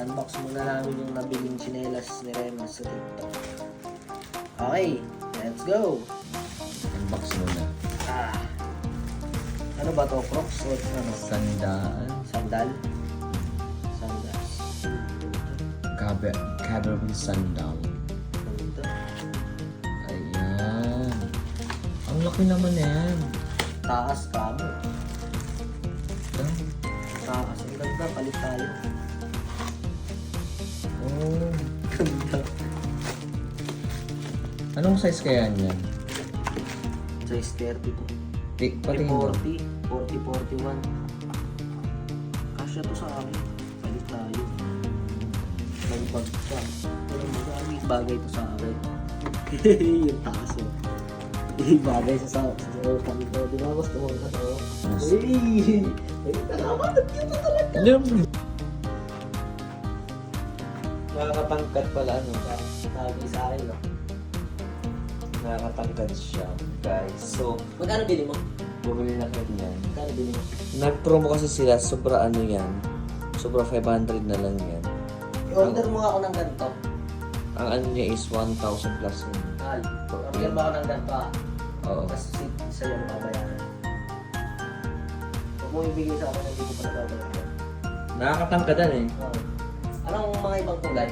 I-unbox muna namin yung nabiling tsinelas ni Remas sa TikTok. Okay, let's go! Unbox muna. Ano ba to? Crocs o ano? Sandal. Sandal? Sandals. Cabernet sandal. Ano ito? Ayan. Ang laki naman yan. Taas ka mo. Ito. Taas. Ang ganda. Palit tayo. Oh. Ganda. Anong size kaya niyan? Size 32. Pati mo. 40, 41. Kasya to sa akin. Palit tayo. Nagbag ka. Pero magami. Bagay to sa akin. Yung taas oh. Bagay sa kami ko. Di ba gusto mo ka to? Hey! Ay, talaman. Nag-cute na talaga. Nakakatangkad pala ano. Sabi sa akin no? Nakakatangkad siya, guys. So, Magkano bili mo? bumili na kayo yan. Magkano bili mo? Nag-promo kasi sila, sobra ano yan. Sobra 500 na lang yan. I-order mo ako ng ganito. Ang ano niya is 1,000 plus yun. Mahal. Order mo ako ng ganito ah. Oo. Tapos sa'yo mo babayaran. Huwag mo ibigay sa akin, hindi ko pa nababayaran. Nakakatangkadan eh. Anong mga ibang kulay?